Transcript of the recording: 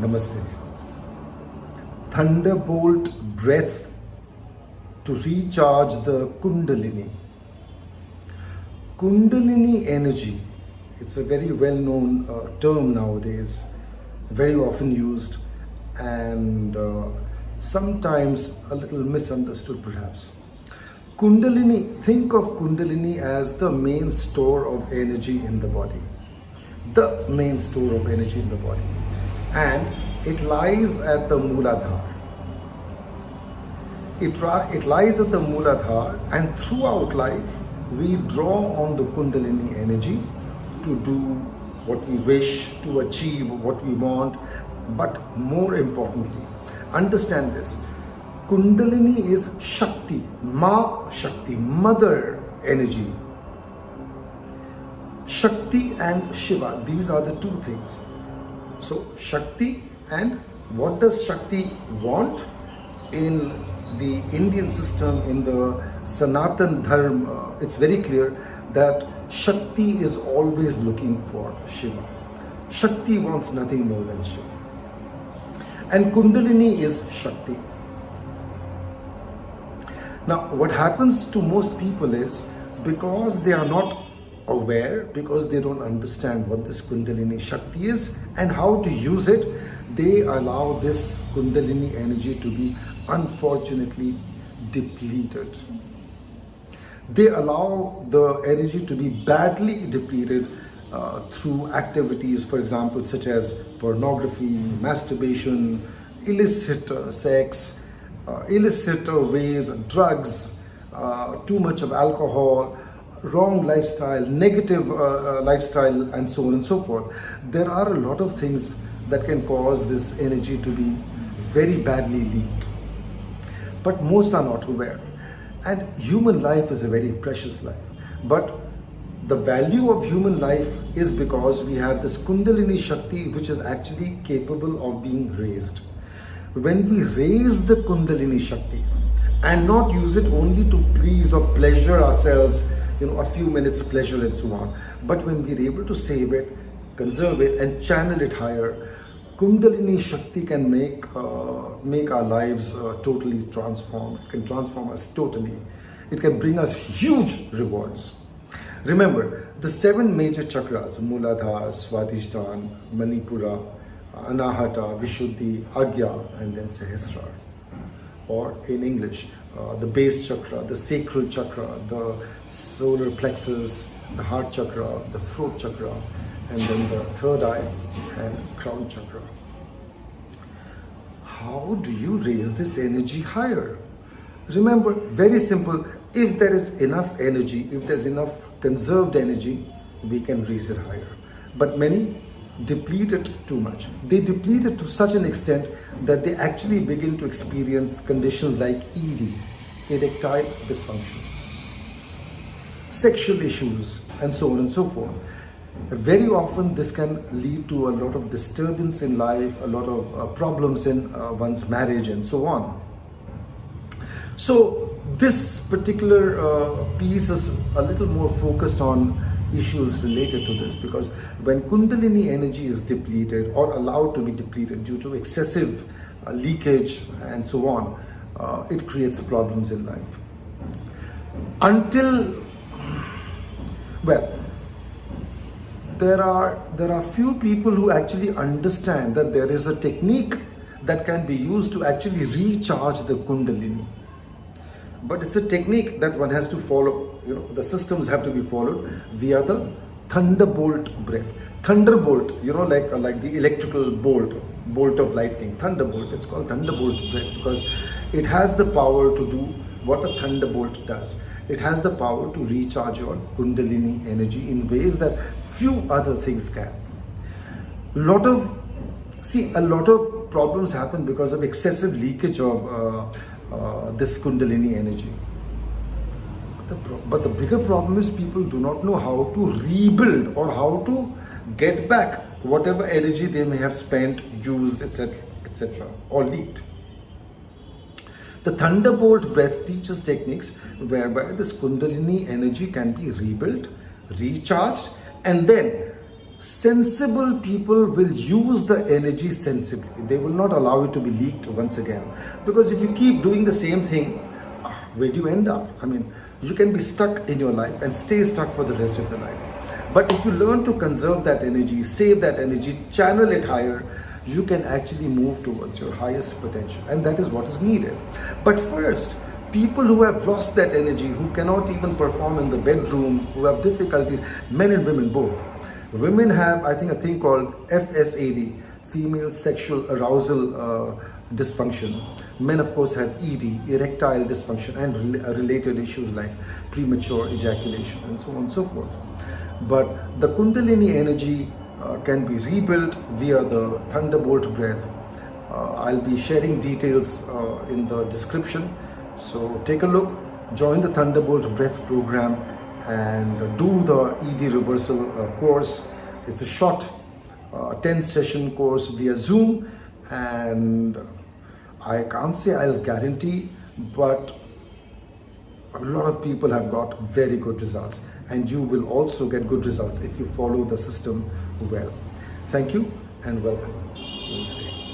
Namaste. Thunderbolt breath to recharge the Kundalini. Kundalini energy, it's a very well-known term nowadays, very often used and sometimes a little misunderstood perhaps. Kundalini, think of Kundalini as the main store of energy in the body. The main store of energy in the body. And it lies at the Mooladhara. It lies at the Mooladhara, and throughout life we draw on the Kundalini energy to do what we wish, to achieve what we want. But more importantly, understand this, Kundalini is Shakti, Ma Shakti, mother energy. Shakti and Shiva, these are the two things. So Shakti, and what does Shakti want? In the Indian system, in the Sanatan Dharma, it's very clear that Shakti is always looking for Shiva. Shakti wants nothing more than Shiva. And Kundalini is Shakti. Now, what happens to most people is, because they are not aware, because they don't understand what this Kundalini Shakti is and how to use it, they allow this Kundalini energy to be unfortunately depleted. They allow the energy to be badly depleted through activities, for example, such as pornography, masturbation, illicit sex, illicit ways, drugs, too much of alcohol, wrong lifestyle, negative lifestyle, and so on and so forth. There are a lot of things that can cause this energy to be very badly leaked. But most are not aware. And human life is a very precious life. But the value of human life is because we have this Kundalini Shakti, which is actually capable of being raised. When we raise the Kundalini Shakti and not use it only to please or pleasure ourselves, a few minutes pleasure and so on, but when we're able to save it, conserve it, and channel it higher, Kundalini Shakti can make our lives totally transformed. It can transform us totally. It can bring us huge rewards. Remember, the 7 major chakras, Mooladhara, Swadhishthana, Manipura, Anahata, Vishuddhi, Agya, and then Sahasrara. Or in English, the base chakra, the sacral chakra, the solar plexus, the heart chakra, the throat chakra, and then the third eye and crown chakra. How do you raise this energy higher? Remember, very simple, if there is enough energy, if there's enough conserved energy, we can raise it higher. But many deplete it too much. They deplete it to such an extent that they actually begin to experience conditions like ED, erectile dysfunction, sexual issues, and so on and so forth. Very often this can lead to a lot of disturbance in life, a lot of problems in one's marriage, and so on. So this particular piece is a little more focused on issues related to this, because when Kundalini energy is depleted or allowed to be depleted due to excessive leakage and so on, it creates problems in life. There are few people who actually understand that there is a technique that can be used to actually recharge the Kundalini. But it's a technique that one has to follow. The systems have to be followed via the thunderbolt breath. Thunderbolt, like the electrical bolt of lightning. Thunderbolt, it's called thunderbolt breath because it has the power to do what a thunderbolt does. It has the power to recharge your Kundalini energy in ways that few other things can. A lot of problems happen because of excessive leakage of this Kundalini energy. But the bigger problem is people do not know how to rebuild or how to get back whatever energy they may have spent, used, etc., or leaked. The thunderbolt breath teaches techniques whereby this Kundalini energy can be rebuilt, recharged, and then sensible people will use the energy sensibly. They will not allow it to be leaked once again. Because if you keep doing the same thing, where do you end up? I mean, you can be stuck in your life and stay stuck for the rest of your life. But if you learn to conserve that energy, save that energy, channel it higher, you can actually move towards your highest potential. And that is what is needed. But first, people who have lost that energy, who cannot even perform in the bedroom, who have difficulties, men and women both. Women have, I think, a thing called FSAD, female sexual arousal dysfunction. Men, of course, have ED, erectile dysfunction, and related issues like premature ejaculation and so on and so forth. But the Kundalini energy can be rebuilt via the Thunderbolt breath. I'll be sharing details in the description. So take a look, join the Thunderbolt breath program, and do the ED reversal course. It's a short 10-session course via Zoom, and I can't say I'll guarantee, but a lot of people have got very good results, and you will also get good results if you follow the system well. Thank you and welcome. Namaste.